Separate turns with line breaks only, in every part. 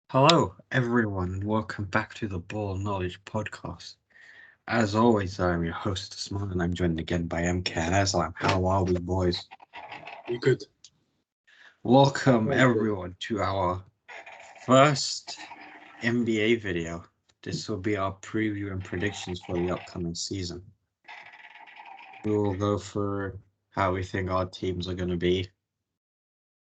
Hello, everyone, and welcome back to the Ball Knowledge Podcast. As always, I'm your host, Usman, and I'm joined again by MK and Aslam. How are we, boys?
We good.
Welcome, everyone, to our first NBA video. This will be our preview and predictions for the upcoming season. We will go through how we think our teams are going to be,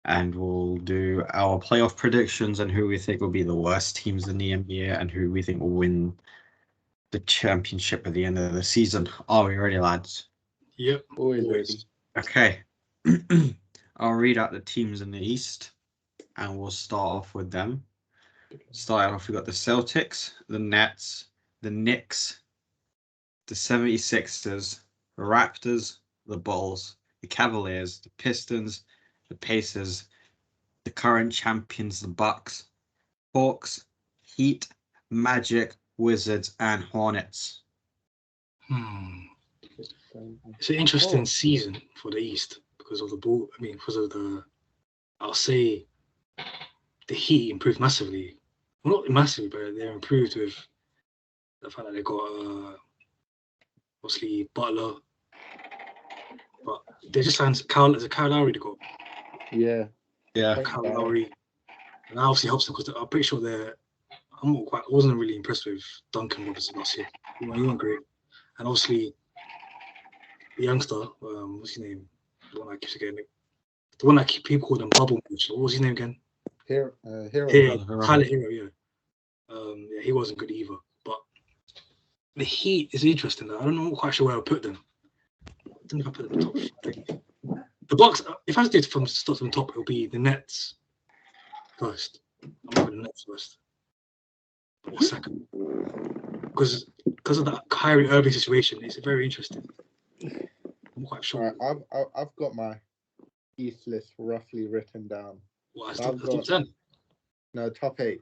and we'll do our playoff predictions and who we think will be the worst teams in the NBA and who we think will win the championship at the end of the season. Are we ready, lads?
Yep.
Always ready.
Okay. I'll read out the teams in the East, and we'll start off with them. Starting off, we've got the Celtics, the Nets, the Knicks, the 76ers, the Raptors, the Bulls, the Cavaliers, the Pistons, the Pacers, the current champions, the Bucks, Hawks, Heat, Magic, Wizards, and Hornets.
It's an interesting season for the East because of the ball. Because of I'll say the Heat improved massively. Well, not massively, but they're improved with the fact that they got obviously Butler, but they just signed Kyle Lowry they got.
Yeah.
Kyle Lowry, and that obviously helps them because I'm pretty sure I wasn't really impressed with Duncan Robinson last year. He wasn't great, and obviously the youngster, what's his name? The one I keep forgetting. The one that people call them Bubble Mooch. What was his name again?
Hero.
Tyler Hero, yeah. Yeah, he wasn't good either. But the Heat is interesting. I'm not quite sure where I put them. I don't know if I put them in the top 3. The Bucks, if I did from start from the top, it'll be the Nets first. I'm not putting the Nets first. Or second. Because of that Kyrie Irving situation, it's very interesting. I'm quite sure.
Right, I've got my East list roughly written down.
What, so top 10?
No, top 8.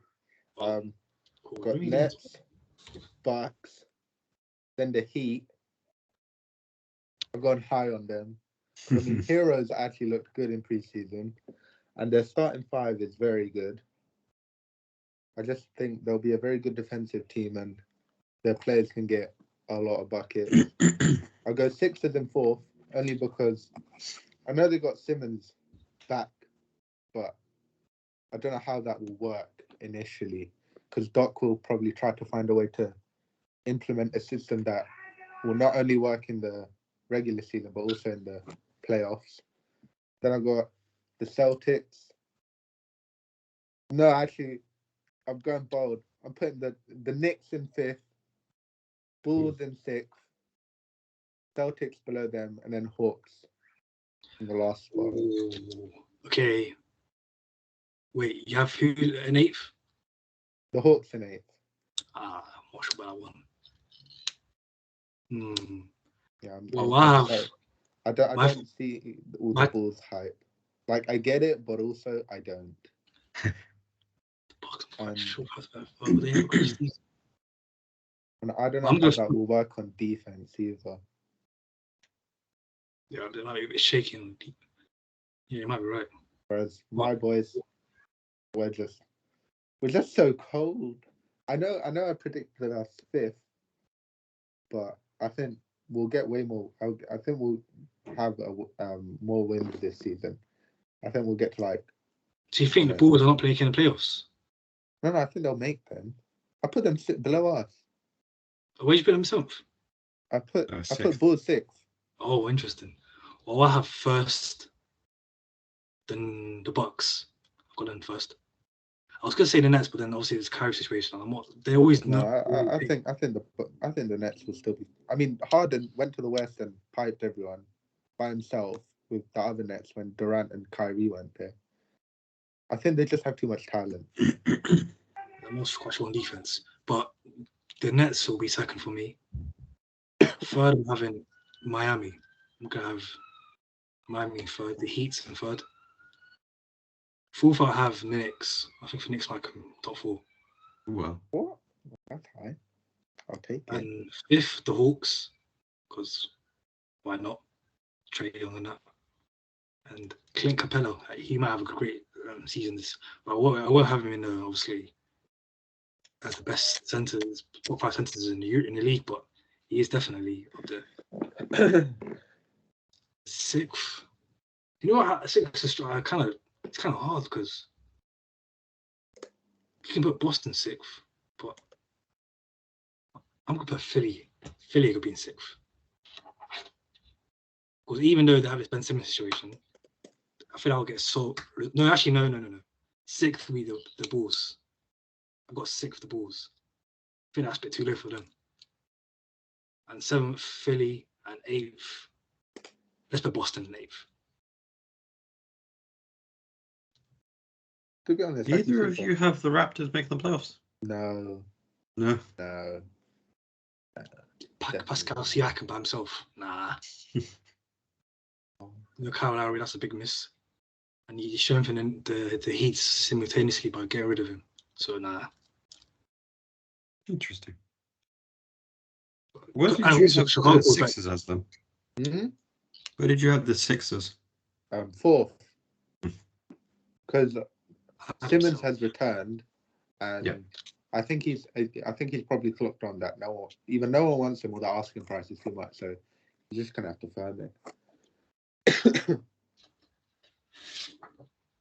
Cool.
Got Nets, Bucks, then the Heat. I've gone high on them. I mean, Heroes actually looked good in preseason, and their starting 5 is very good. I just think they'll be a very good defensive team, and their players can get a lot of buckets. I'll go Sixers and 4th, only because I know they got Simmons back, but I don't know how that will work initially, because Doc will probably try to find a way to implement a system that will not only work in the regular season, but also in the playoffs. Then I've got the Celtics. No, actually, I'm going bold. I'm putting the Knicks in 5th, Bulls in 6th, Celtics below them, and then Hawks in the last spot.
Okay. Wait, you have who in 8th?
The Hawks in 8th.
I'm not sure about that one.
Yeah, I don't see all the Bulls hype. Like, I get it, but also I don't.
The Bucks, I'm quite sure about they have a great season.
And I don't know how that will work on defense either.
Yeah, they might be a bit shaky on deep. Yeah, you might be right.
Whereas my boys, we're just so cold. I know I predicted us 5th, but I think we'll get way more. I think we'll have more wins this season. I think we'll get to like.
Do you think the Bulls are not playing in the playoffs?
No, I think they'll make them. I put them below us.
Where'd you put them 7th?
I put Bulls 6th.
Oh, interesting. Well, I have first, then the Bucks. I've got them first. I was gonna say the Nets, but then obviously it's Kyrie situation. They always
know. I think the Nets will still be. I mean, Harden went to the West and piped everyone by himself with the other Nets when Durant and Kyrie went there. I think they just have too much talent.
I'm not quite sure on defense, but the Nets will be second for me. Third, I'm having Miami. I'm gonna have Miami third. The Heat in third. 4th, I have Knicks. I think for Knicks might come top 4.
Well,
what? That's high. I'll take it.
And 5th, the Hawks, because why not? Trade Young and that. And Clint Capella, he might have a great season. I won't have him in obviously as the best centers, top 5 centers in the league, but he is definitely up there. 6th. You know what? 6th is it's kind of hard because you can put Boston 6th, but I'm gonna put Philly. Philly could be in 6th because even though they have this Ben Simmons situation, I feel I'll get so. No, actually, no. 6th will be the Bulls. I've got 6th the Bulls. I think that's a bit too low for them. And 7th Philly and 8th. Let's put Boston in 8th.
To be honest,
Either of you have the Raptors making the playoffs?
No.
Pascal Siakam by himself. Nah. No Kyle Lowry, that's a big miss. And you strengthen the Heat simultaneously by getting rid of him. So nah.
Interesting. Where did you have the Sixers as them?
Mm-hmm.
Where did you have the Sixers?
4th. Because Simmons has returned, and I think he's probably clocked on that. No one wants him, or the asking price is too much, so he's just gonna have to firm it.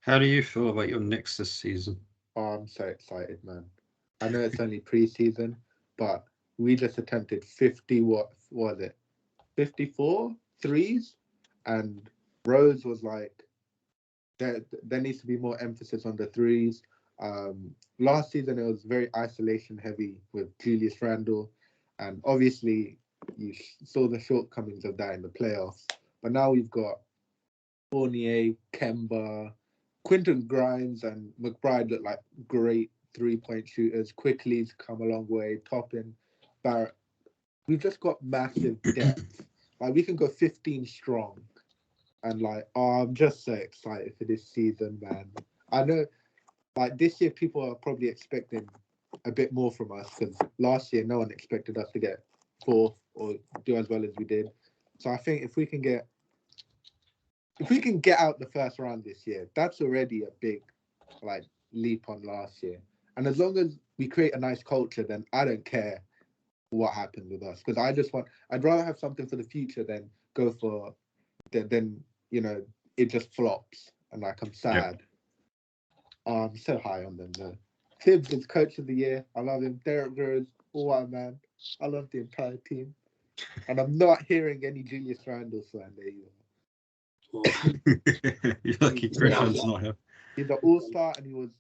How do you feel about your Knicks this season?
Oh, I'm so excited, man. I know it's only preseason, but we just attempted 50, what was it? 54 threes, and Rose was like, there needs to be more emphasis on the threes. Last season, it was very isolation heavy with Julius Randle, and obviously you saw the shortcomings of that in the playoffs. But now we've got Fournier, Kemba, Quentin Grimes, and McBride look like great 3-point shooters. Quickly's come a long way. Toppin, Barrett. We've just got massive depth. Like, we can go 15 strong. And I'm just so excited for this season, man. I know, this year people are probably expecting a bit more from us because last year no one expected us to get 4th or do as well as we did. So I think if we can get out the first round this year, that's already a big leap on last year. And as long as we create a nice culture, then I don't care what happens with us, because I'd rather have something for the future than go for then it just flops and I'm sad. I'm so high on them though. Tibbs is coach of the year. I love him. Derrick Rose, all right, man. I love the entire team, and I'm not hearing any Julius Randle slander either.
You're lucky Griffith's not here.
He's an all-star, and he was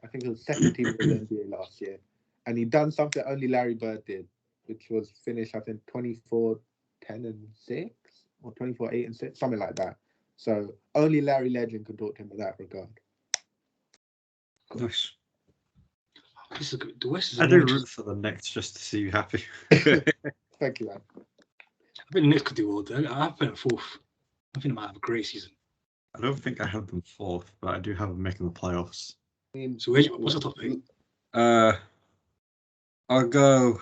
I think he was second team in the NBA last year, and he done something only Larry Bird did, which was finish I think 24-10-6 or 24-8-6, something like that. So only Larry Legend can talk to him in that regard.
Nice.
The West is
I do root for the Knicks just to see you happy.
Thank you, man.
I think the Knicks could do well. I put them 4th. I think they might have a great season.
I don't think I have them 4th, but I do have them making the playoffs.
So what's your top 8?
I'll go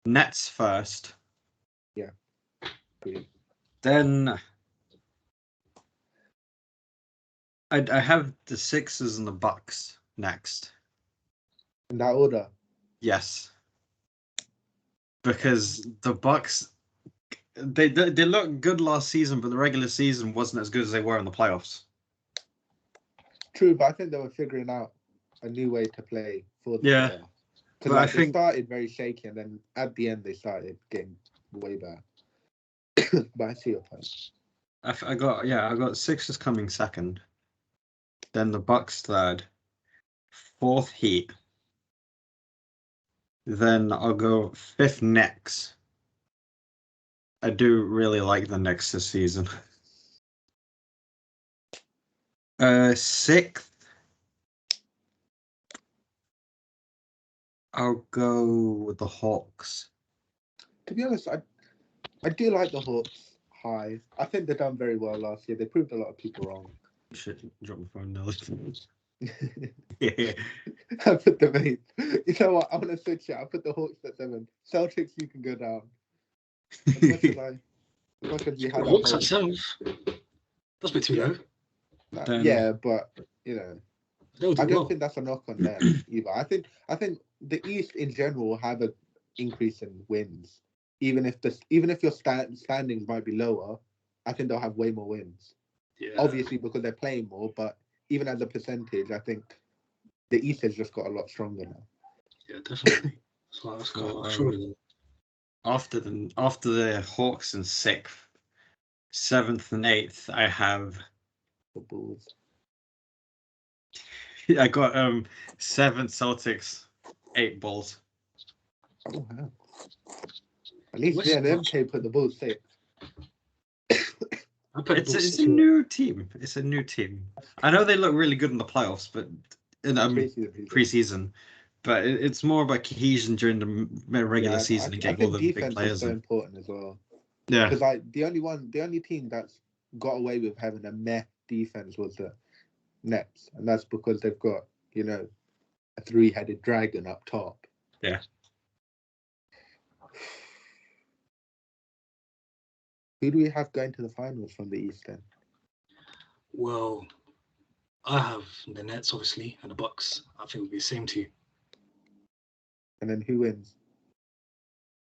Nets first.
Yeah. Brilliant.
Then I have the Sixers and the Bucks next.
In that order?
Yes. Because the Bucks, they looked good last season, but the regular season wasn't as good as they were in the playoffs.
True, but I think they were figuring out a new way to play for the playoffs. Because they started very shaky, and then at the end they started getting way better. But I see your point.
I got Sixers coming second, then the Bucks third, 4th Heat, then I'll go 5th Knicks. I do really like the Knicks this season. 6th, I'll go with the Hawks.
To be honest, I do like the Hawks high. I think they've done very well last year. They proved a lot of people wrong.
Shit, drop my phone now.
Yeah. I put them 8. You know what? I want to switch it. I put the Hawks at 7. Celtics, you can go down. As much as we had
Hawks at 7th. That's a bit too low.
Yeah, but you know,
They'll do
I don't
well.
think that's a knock on them either. I think the East in general will have an increase in wins, even if your standings might be lower. I think they'll have way more wins.
Yeah.
Obviously, because they're playing more, but even as a percentage, I think the East has just got a lot stronger now.
Yeah, definitely. So that's surely.
After the Hawks and 6th, 7th and 8th, I have
The Bulls.
I got 7 Celtics, 8 Bulls.
Oh wow! At least MK put the Bulls 6.
It's a new team. It's a new team. I know they look really good in the playoffs, but in preseason. But it's more about cohesion during the regular season and getting all the big players.
Is so important as well.
Yeah.
Because the only team that's got away with having a meh defense was the Nets, and that's because they've got a 3-headed dragon up top.
Yeah.
Who do we have going to the finals from the East then?
Well, I have the Nets, obviously, and the Bucks. I think it would be the same too.
And then who wins?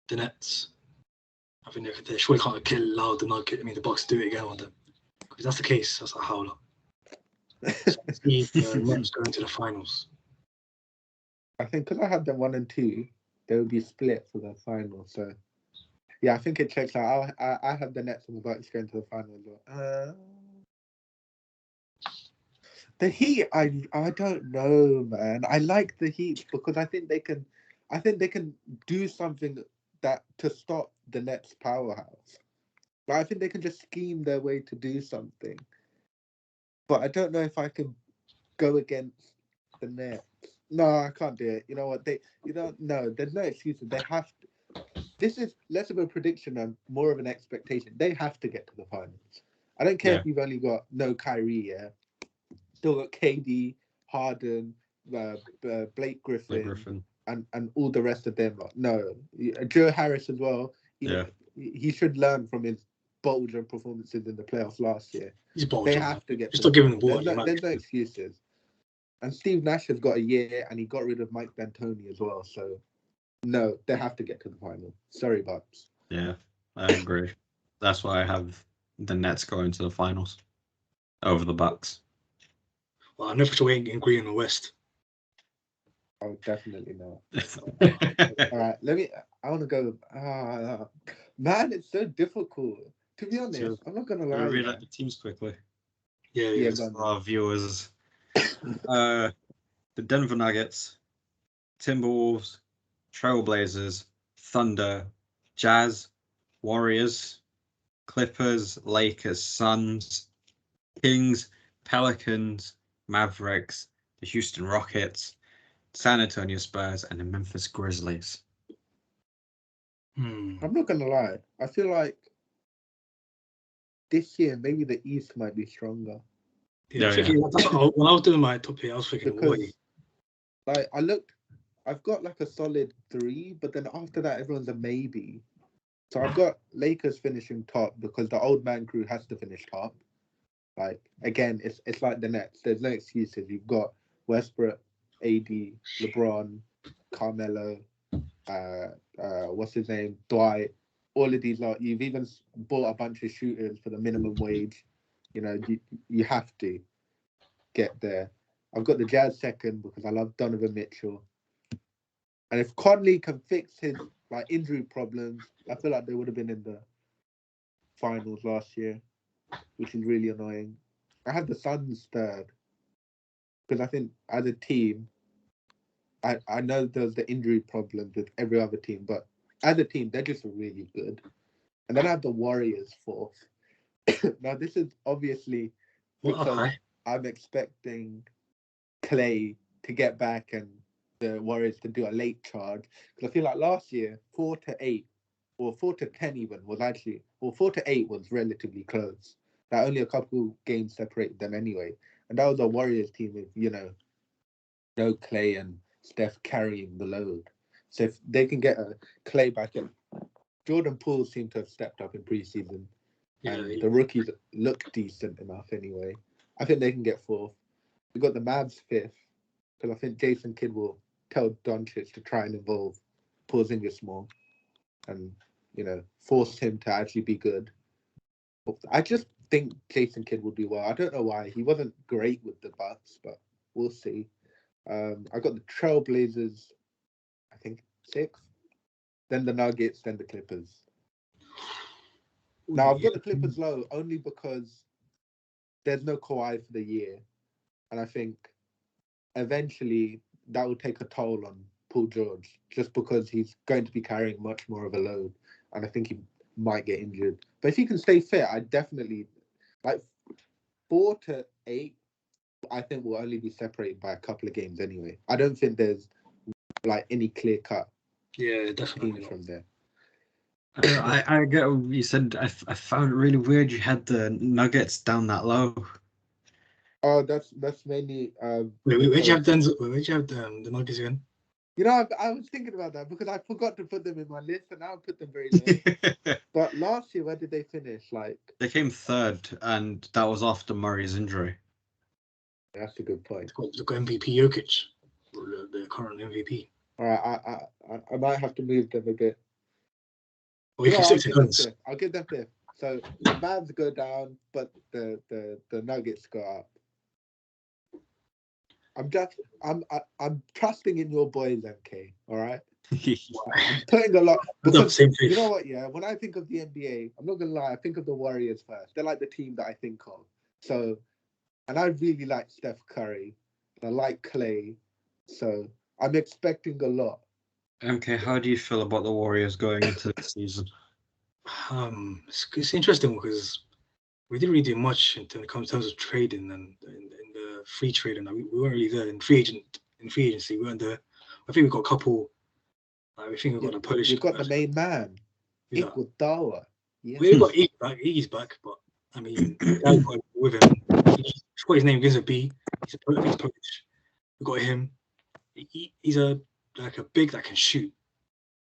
The Nets. I think they surely can't kill loud the Bucks do it again on them. If that's the case, that's a howler. The Nets going to the finals.
I think because I have them 1 and 2, they will be split for the final. So yeah, I think it checks out. I have the Nets and the Bucks going to the final as well. The Heat, I don't know, man. I like the Heat because I think they can do something to stop the Nets powerhouse. But I think they can just scheme their way to do something. But I don't know if I can go against the Nets. No, I can't do it. You know what? No, there's no excuses. They have to. This is less of a prediction and more of an expectation. They have to get to the finals. I don't care if you've only got no Kyrie, still got KD, Harden, Blake Griffin. And all the rest of them. No, Joe Harris as well. He should learn from his bulge performances in the playoffs last year. They have to get.
Just not giving the ball.
There's no excuses. And Steve Nash has got a year, and he got rid of Mike D'Antoni as well. So, no, they have to get to the final. Sorry, Bucks.
Yeah, I agree. That's why I have the Nets going to the finals over the Bucks.
Well, I know for sure we ain't agree in the West. Oh, definitely not. All right, I want to go. Man, it's so difficult. To be honest, I'm not gonna lie.
Read out the teams quickly.
Yeah.
Our viewers. The Denver Nuggets, Timberwolves, Trailblazers, Thunder, Jazz, Warriors, Clippers, Lakers, Suns, Kings, Pelicans, Mavericks, the Houston Rockets, San Antonio Spurs, and the Memphis Grizzlies.
I'm not gonna lie. I feel like this year maybe the East might be stronger.
When I was doing my top 8, I was thinking,
I've got like a solid 3, but then after that, everyone's a maybe. So I've got Lakers finishing top because the old man crew has to finish top. Like again, it's like the Nets. There's no excuses. You've got Westbrook, AD, LeBron, Carmelo, what's his name, Dwight. All of these you've even bought a bunch of shooters for the minimum wage. You have to get there. I've got the Jazz second because I love Donovan Mitchell. And if Conley can fix his injury problems, I feel like they would have been in the finals last year, which is really annoying. I have the Suns third because I think as a team, I know there's the injury problems with every other team, but as a team, they're just really good. And then I have the Warriors fourth. Now, this is obviously because I'm expecting Clay to get back and the Warriors to do a late charge. Because I feel like last year, 4-8, or 4-10 even, was actually, or 4-8 was relatively close. That only a couple games separated them anyway. And that was a Warriors team with, no Clay and Steph carrying the load. So if they can get a Clay back in, Jordan Poole seemed to have stepped up in preseason. And the rookies look decent enough anyway. I think they can get 4th. We got the Mavs 5th, because I think Jason Kidd will tell Doncic to try and involve Porzingis more and, force him to actually be good. I just think Jason Kidd will do well. I don't know why. He wasn't great with the Bucks, but we'll see. I got the Trailblazers, I think 6th. Then the Nuggets, then the Clippers. Now, I've got the Clippers low only because there's no Kawhi for the year. And I think eventually that will take a toll on Paul George just because he's going to be carrying much more of a load. And I think he might get injured. But if he can stay fit, I definitely, 4 to 8, I think will only be separated by a couple of games anyway. I don't think there's any clear cut
definitely
from there.
I get what you said. I found it really weird you had the Nuggets down that low.
Oh, that's mainly.
Where'd you have the Nuggets again?
I was thinking about that because I forgot to put them in my list, and now I put them very low. But last year, where did they finish?
They came 3rd, and that was after Murray's injury.
That's a good point.
They've got MVP Jokic, the current MVP.
All right, I might have to move them a bit.
I'll give
them 5th. So the Mavs go down, but the Nuggets go up. I'm trusting in your boys, MK. All right. I'm putting a lot because you know what? Yeah, when I think of the NBA, I'm not gonna lie. I think of the Warriors first. They're like the team that I think of. So, and I really like Steph Curry, and I like Clay. So I'm expecting a lot.
MK, how do you feel about the Warriors going into the season?
It's interesting because we didn't really do much in terms of trading and in the free trading. We weren't really there in free agency. We weren't there. I think we got a couple. I think we got a Polish.
You've got the main man, Iguodala.
Yeah. We got Iggy's back, but I mean, guy got with him. He's got his name begins with B. He's Polish. We got him. He's a big that can shoot.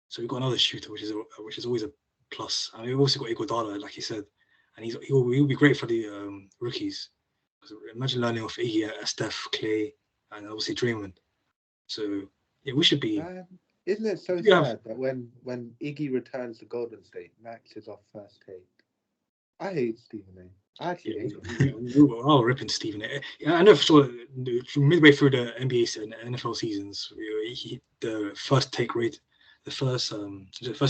So we got another shooter, which is always a plus. I mean, we've also got Iguodala, like you said, and he'll be great for the rookies. Imagine learning off Iggy, Steph, Clay, and obviously Draymond. So yeah, we should be.
Isn't it so sad that when Iggy returns to Golden State, Max is off first take? I hate Stephen A. I actually hate him.
I'll rip into Stephen A. I know for sure. Midway through the NBA and NFL seasons, the first take rate, the first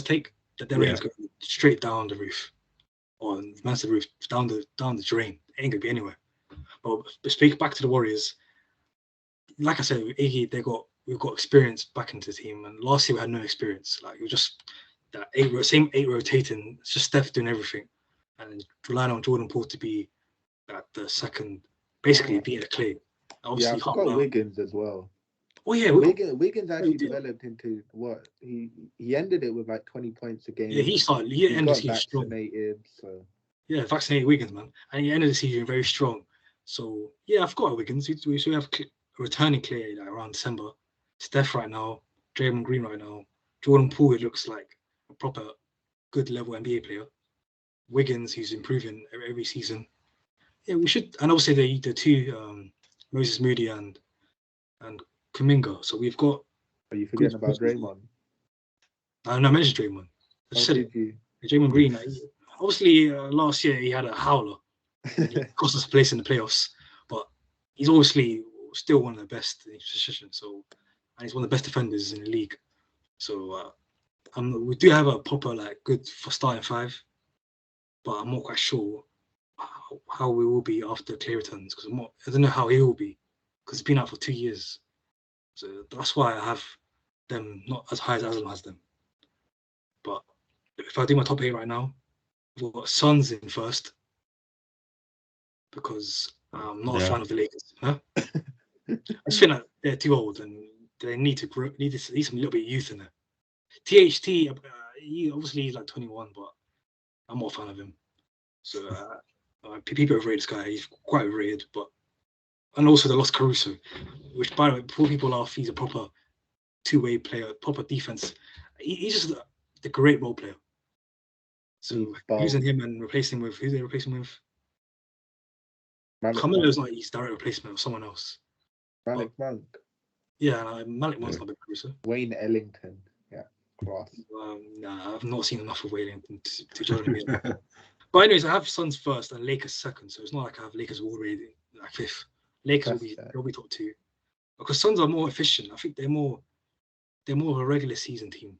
take, that their rating's going straight down the roof, or massive roof down the drain. It ain't gonna be anywhere. But speak back to the Warriors. Like I said, with Iggy, we've got experience back into the team, and last year we had no experience. It was just that same eight rotating. It's just Steph doing everything, and relying on Jordan Poole to be the second, basically being a Clay. Obviously,
I forgot Wiggins as well.
Oh yeah,
Wiggins actually developed into what he ended it with 20 points a game.
Yeah, he ended the season
vaccinated, strong. So
yeah, vaccinated Wiggins, man, and he ended the season very strong. So yeah, I've got Wiggins. We should have returning Clay around December. Steph right now, Draymond Green right now, Jordan Poole. It looks like a proper good level NBA player. Wiggins, who's improving every season. Yeah, we should, and obviously the two Moses Moody and Kuminga. So we've got.
Are you forgetting about Draymond?
No, I mentioned Draymond. I just said Draymond Green. Obviously, last year he had a howler. He cost us a place in the playoffs, but he's obviously still one of the best in his position. So, and he's one of the best defenders in the league. So, we do have a proper good for starting 5, but I'm not quite sure how we will be after Clay returns because I don't know how he will be because he's been out for 2 years. So that's why I have them not as high as Adam has them. But if I do my top 8 right now, we've got Suns in first because I'm not a fan of the Lakers. Huh? I just feel like they're too old and they need some little bit of youth in there. THT, he obviously he's 21, but I'm not a fan of him. So people overrate this guy. He's quite overrated, and also they lost Caruso, which by the way, before people laugh, he's a proper two-way player, proper defense. He's just a great role player. So using him and replacing him with who they replacing him with?
Malik
Carmelo's
Monk.
not his direct replacement of someone else.
Malik Monk.
Yeah, Malik Monk's not a big producer.
Wayne Ellington. Yeah, class.
Nah, I've not seen enough of Wayne Ellington to judge me. But anyways, I have Suns first and Lakers second, so it's not like I have Lakers already like fifth. Lakers will be top 2 because Suns are more efficient. I think they're more of a regular season team.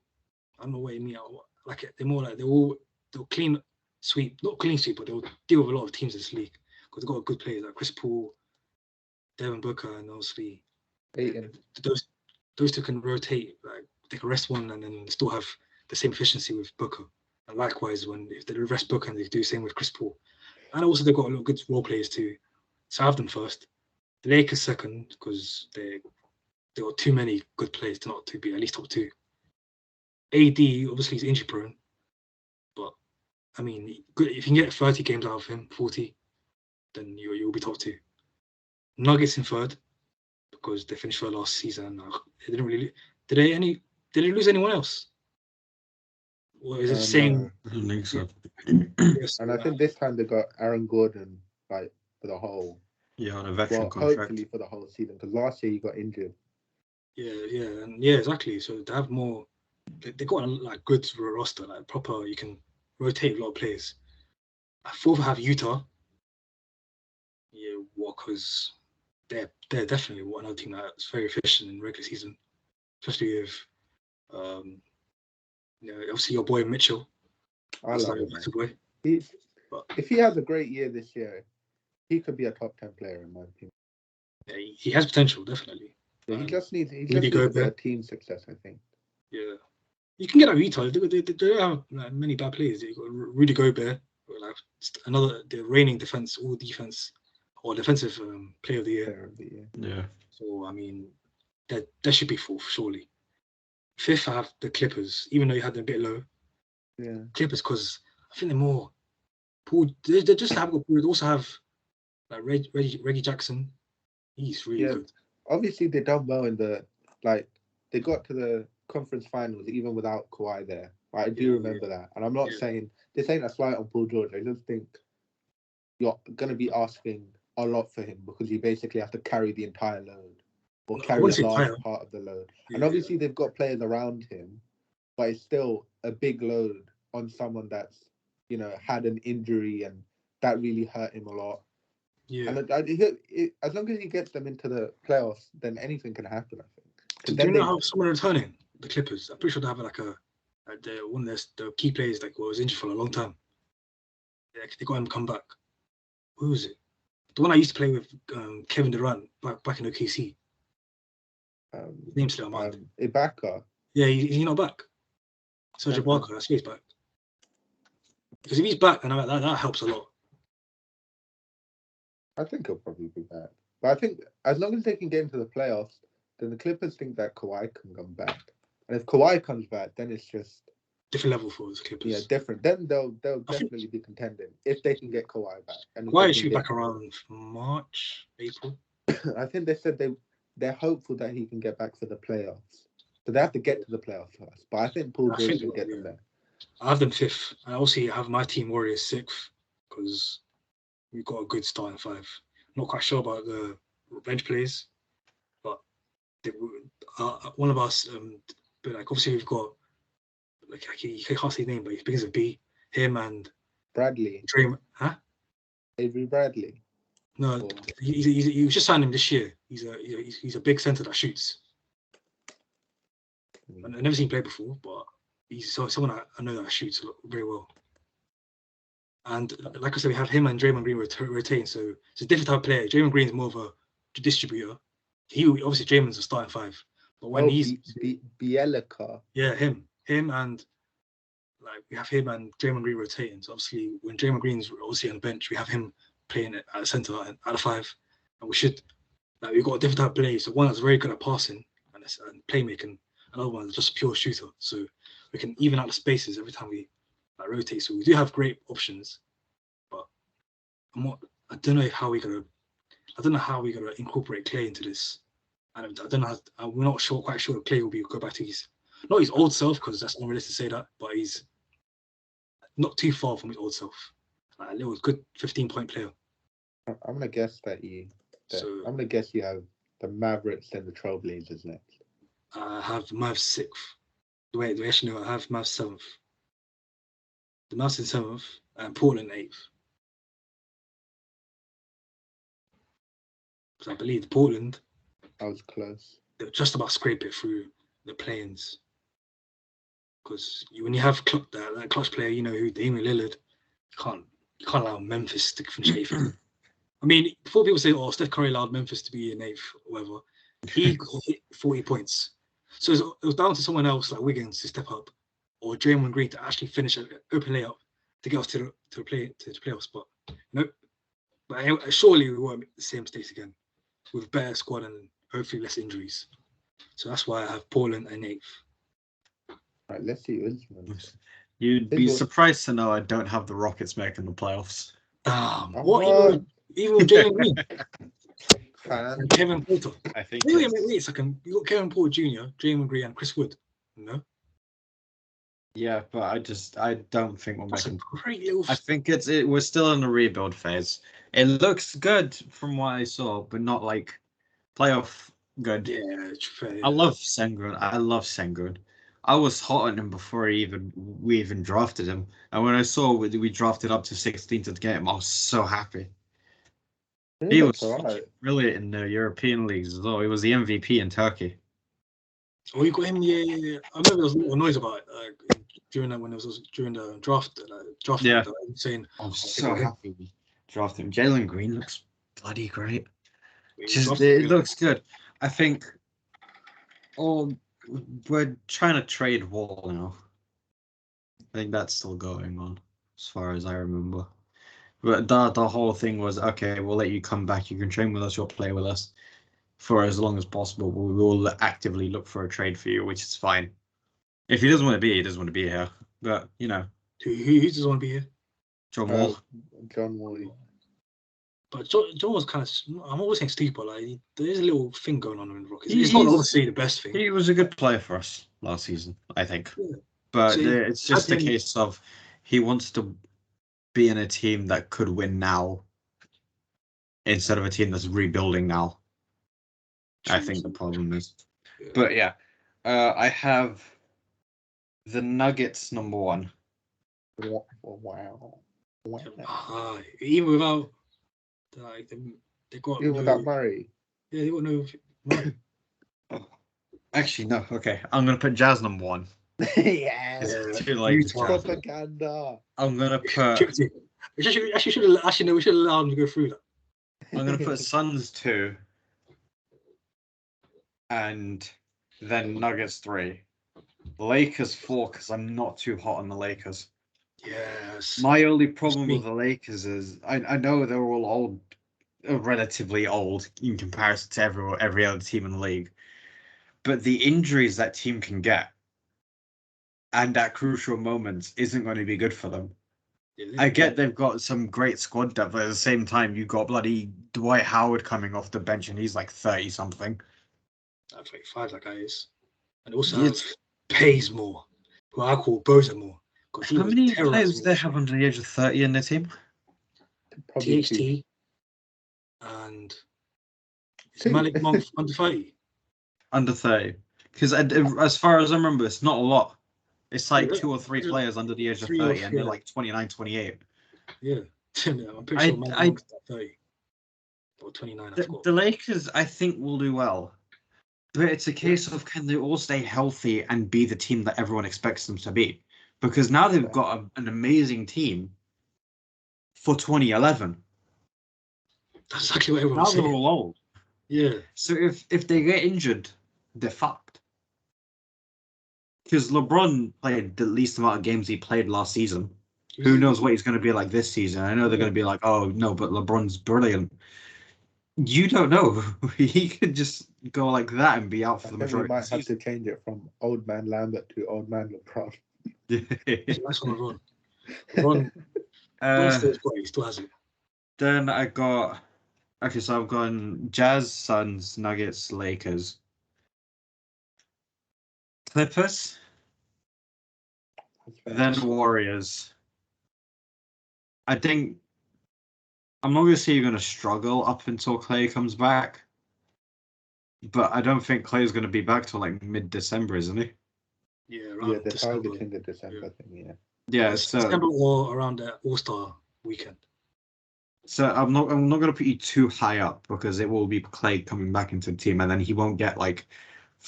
I don't know what you mean. Like they're more like they'll clean sweep, not clean sweep, but they'll deal with a lot of teams in this league because they've got good players like Chris Paul, Devin Booker, and obviously those two can rotate. Like they can rest one and then still have the same efficiency with Booker. And likewise, if they rest Booker, and they do the same with Chris Paul. And also they've got a lot of good role players too. So I have them first. The Lakers second because they got too many good players to be at least top 2. AD obviously is injury prone, but I mean, good if you can get 30 games out of him, 40, then you'll be top 2. Nuggets in third because they finished third last season. They didn't really. Did they lose anyone else? Or is it the same?
No, I don't think so.
Yes,
And I think this time they got Aaron Gordon like for the whole.
Yeah, on a veteran contract.
Hopefully for the whole season because last year he got injured.
Yeah, exactly. So they have more. They got a like good roster, like proper. You can rotate a lot of players. I fourth have Utah. Yeah, because they're definitely one other team that's very efficient in regular season, especially with obviously your boy Mitchell.
I love him. Boy. If he has a great year this year, he could be a top 10 player in my opinion.
Yeah, he has potential, definitely.
Yeah, he just needs a bit of team success, I think.
Yeah, you can get out Utah. They don't have like, many bad players. You got Rudy Gobert, like the reigning defensive player of the year.
Yeah.
So I mean, that should be fourth surely. Fifth, I have the Clippers, even though you had them a bit low.
Yeah.
Clippers, because I think they're more. Paul, they just have good. They also have like Reggie Jackson. He's really good.
Obviously, they done well in they got to the conference finals even without Kawhi there. I do remember that, and I'm not saying this ain't a slight on Paul George. I just think you're gonna be asking a lot for him because you basically have to carry the entire load or carry a large part of the load. And obviously, they've got players around him, but it's still a big load on someone that's had an injury and that really hurt him a lot. Yeah. And as long as he gets them into the playoffs, then anything can happen, I think.
Do you know how someone returning the Clippers? I'm pretty sure they have like one of the key players was injured for a long time. They got him to come back. Who was it? The one I used to play with, Kevin Durant, back in OKC. Name slipped my mind.
Ibaka.
Yeah, he's not back. Serge Ibaka, I see he's back. Because if he's back, then that helps a lot.
I think he'll probably be back. But I think as long as they can get into the playoffs, then the Clippers think that Kawhi can come back. And if Kawhi comes back, then it's just
different level for the Clippers.
Yeah, different. Then they'll definitely be contending if they can get Kawhi back. And
Kawhi should be back around March, April.
I think they said they're hopeful that he can get back for the playoffs. So they have to get to the playoffs first. But I think Paul George can get them there.
I have them fifth. I also have my team Warriors sixth because we've got a good starting five. Not quite sure about the bench players, but one of us. But like obviously we've got you can't say his name, but he begins with B. Him and
Bradley.
Draymond, huh? Avery
Bradley.
No, he was just signed him this year. He's a big center that shoots. I've never seen him play before, but he's someone I know that shoots very well. And like I said, we have him and Draymond Green rotating, so it's a different type of player. Draymond Green is more of a distributor. Obviously Draymond's a starting five, but when he's
Bielika.
Yeah, him and like we have him and Draymond Green rotating. So obviously when Draymond Green's obviously on the bench, we have him playing at the center and at the five, and we've got a different type of play. So one that's very good at passing and playmaking, another one is just a pure shooter. So we can even out the spaces every time we rotate. So we do have great options, but I don't know how we're gonna incorporate Clay into this. And I don't know. We're not quite sure Clay will go back to not his old self because that's unrealistic to say that, but not too far from his old self. Like a little good 15-point player.
I'm gonna guess that I'm gonna guess you have the Mavericks and the Trailblazers next.
I have the Mavs 6th. Wait, actually no, I have Mavs 7th. The Mavs in 7th and Portland 8th. Because I believe Portland,
I was close.
they'll just about scrape it through the play-ins. Because when you have that clutch player, you know, who Damian Lillard, you can't allow Memphis to finish 8th. I mean, before people say, "Oh, Steph Curry allowed Memphis to be in 8th," or whatever, he hit 40 points. So it was down to someone else like Wiggins to step up, or Draymond Green to actually finish an open layup to get us to the playoffs. But nope. But surely we won't make the same mistakes again with a better squad and hopefully less injuries. So that's why I have Portland in 8th.
Right, let's see Usman.
You'd be surprised to know I don't have the Rockets making the playoffs.
What? Even with Jalen Green and Kevin Porter.
I think.
Wait a second. You got Kevin Porter Jr., Draymond Green, and Chris Wood. No.
Yeah, but I don't think we're
That's
making.
a great little.
I think we're still in the rebuild phase. It looks good from what I saw, but not like playoff good.
Yeah, it's fair.
I love Sengun. I was hot on him before we even drafted him, and when I saw we drafted up to 16th to get him, I was so happy. He was brilliant in the European leagues as well. He was the MVP in Turkey.
Oh, you got him? Yeah. I remember there was a little noise about it during that when it was during the draft.
Yeah.
Saying,
I'm so happy we drafted him. Jalen Green looks bloody great. It looks good. I think. We're trying to trade Wall now. I think that's still going on, as far as I remember. But the whole thing was, okay, we'll let you come back. You can train with us. You'll play with us for as long as possible. We will actively look for a trade for you, which is fine. If he doesn't want to be, he doesn't want to be here. But, you know.
Who doesn't want to be here?
John Wall.
John Wall.
But John was kind of, I'm always saying Steve, but like, there's a little thing going on in the Rockets. It's not obviously the best thing.
He was a good player for us last season, I think.
Yeah.
But so it's just a case of he wants to be in a team that could win now instead of a team that's rebuilding now. I think the problem is. Yeah. But yeah, I have the Nuggets number 1.
Wow.
Even without they got
even without Murray.
Yeah, they got no Murray.
Actually, no. Okay, I'm gonna put Jazz number 1.
Yes.
Too late.
Propaganda.
I'm gonna put.
We should have allowed him to go through that.
I'm gonna put Suns 2, and then Nuggets 3, Lakers 4 because I'm not too hot on the Lakers.
Yes.
My only problem with the Lakers is I know they're all old, relatively old in comparison to every other team in the league, but the injuries that team can get and at crucial moments isn't going to be good for them. I get they've got some great squad depth, but at the same time, you've got bloody Dwight Howard coming off the bench, and he's like 30-something.
That's like 5, that guy is. And also pays more, who I call Bozamore.
How many players do they have under the age of 30 in their team?
THT and Malik Monk under 30.
Under 30. Because as far as I remember, it's not a lot. It's like 2 or 3 players under the age of 30, and they're like 29, 28.
Yeah. I'm pretty sure Malik Monk's 30. Or 29,
the Lakers, I think, will do well. But it's a case of can they all stay healthy and be the team that everyone expects them to be? Because now they've got an amazing team for 2011.
That's exactly what everyone's saying.
Now they're all old.
Yeah.
So if they get injured, they're fucked. Because LeBron played the least amount of games he played last season. Who knows what he's going to be like this season? I know they're going to be like, oh, no, but LeBron's brilliant. You don't know. He could just go like that and be out for the majority of the season.
We might have to change it from old man Lambert to old man LeBron.
That's one LeBron. LeBron still has it.
Then I got... Okay, so I've gone Jazz, Suns, Nuggets, Lakers. Clippers. Then Warriors. I think I'm not going to say you're going to struggle up until Clay comes back, but I don't think Clay's going to be back till like mid-December, isn't he?
Yeah, around
the
December.
target's in the December thing, yeah.
Yeah,
It's
so
December or around the All-Star weekend.
so I'm not going to put you too high up because it will be Clay coming back into the team, and then he won't get like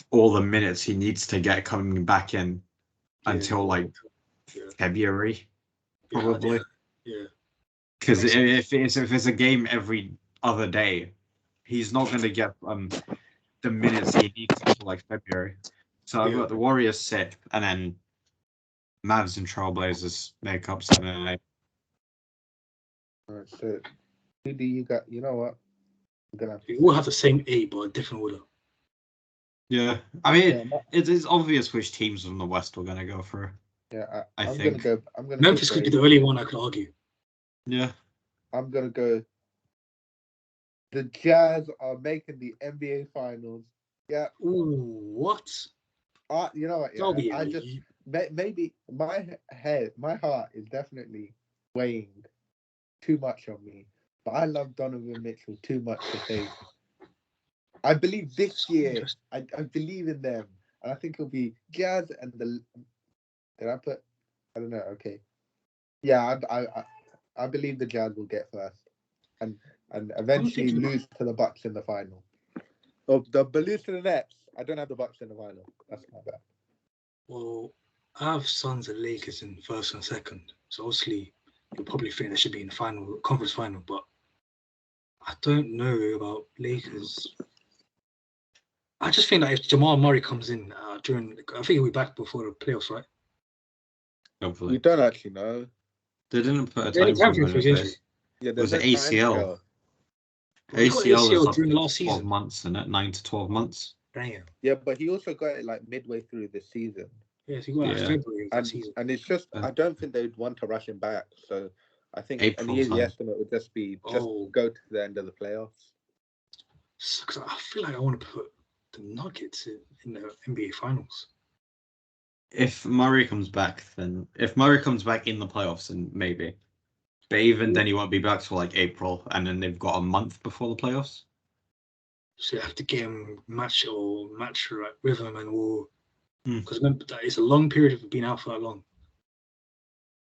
all the minutes he needs to get coming back in until like February, probably.
Yeah.
Because
Makes sense.
if it's a game every other day, he's not going to get the minutes he needs until like February. So I've got the Warriors set, and then Mavs and Trailblazers make up 7 and 8.
All right, so who do you got? You know what?
We all have the same 8, but a different order.
Yeah, I mean, it's obvious which teams from the West we're going to go for.
Yeah,
I think
I'm gonna
Memphis could be the only one I could argue.
Yeah,
I'm gonna go. The Jazz are making the NBA Finals. Yeah.
Ooh, what?
You know what? Yeah, I just maybe my heart is definitely weighing too much on me. But I love Donovan Mitchell too much to say. I believe this year. I believe in them, and I think it'll be Jazz and the. Did I put? I don't know. Okay. Yeah, I believe the Jazz will get first, and eventually lose to the Bucks in the final. Oh, lose to the Nets. I don't have the Bucks in the final. That's my bad.
Well, I have Suns and Lakers in first and second, so obviously you'll probably think they should be in the final, conference final, but I don't know about Lakers. I just think that if Jamal Murray comes in I think he'll be back before the playoffs, right?
Hopefully.
We don't actually know.
They didn't put a time frame on it.
Yeah,
was it ACL?
ACL
was
during the last
12
season.
months, isn't it? 9 to 12 months.
Damn.
Yeah, but he also got it like midway through the season.
Yes, he got it in February of that season.
And it's just, I don't think they'd want to rush him back. So I think
April
an easy estimate would just be go to the end of the playoffs.
Because I feel like I want to put the Nuggets in the NBA Finals.
If Murray comes back in the playoffs, then maybe. But even then, he won't be back till like April, and then they've got a month before the playoffs.
So you have to get him match right rhythm and all. Because remember that it's a long period of being out for that long.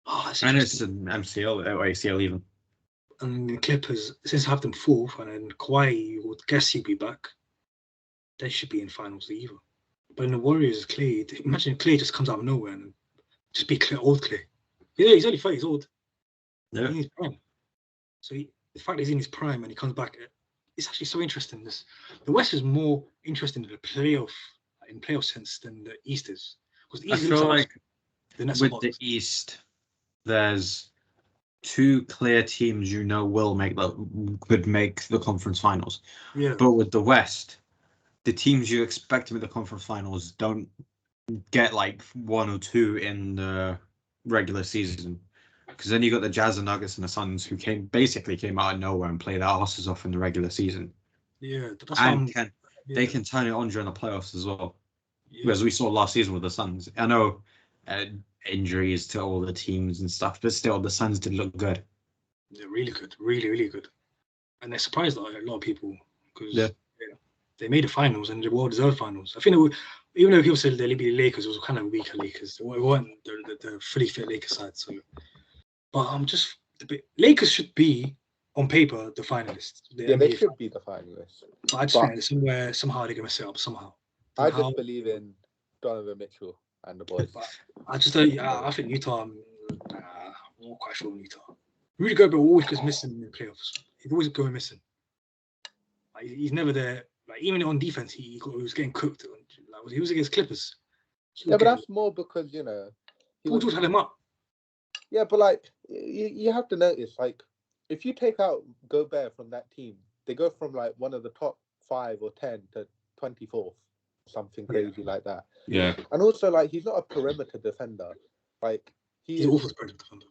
And it's an MCL or ACL even.
And the Clippers, since I have them fourth, and then Kawhi, you would guess he'd be back. They should be in finals either. But in the Warriors, Clay, imagine Clay just comes out of nowhere and just be old Clay. Yeah, he's only 30 years old.
Yeah.
In his prime. So the fact that he's in his prime and he comes back, it's actually so interesting. The West is more interesting in the playoff sense than the East is. Because
I feel like with the East, there's 2 clear teams could make the conference finals.
Yeah.
But with the West, the teams you expect to make the conference finals don't get like 1 or 2 in the regular season. Because then you got the Jazz, the Nuggets, and the Suns, who came out of nowhere and played their asses off in the regular season.
Yeah,
they can turn it on during the playoffs as well. Yeah. As we saw last season with the Suns. I know injuries to all the teams and stuff, but still, the Suns did look good.
They're really good, really, really good, and they surprised a lot of people because they made the finals and they well-deserved finals. I think even though people said they'd be the Lakers, it was kind of weaker Lakers. It weren't the fully fit Lakers side. So, but Lakers should be on paper the finalists.
They should be the finalists.
But I just think somehow they're gonna set up somehow.
I just believe in Donovan Mitchell and the boys.
But I just don't. I think Utah. I'm not quite sure on Utah. Rudy Gobert always goes missing in the playoffs. He's always going missing. Like, he's never there. Like, even on defense, he was getting cooked. Like, he was against Clippers.
But that's more because
Paul George had him up.
Yeah, but like you have to notice, like if you take out Gobert from that team, they go from like one of the top 5 or 10 to 24th, something crazy like that.
Yeah.
And also, like, he's not a perimeter defender. Like
he's awful perimeter defender.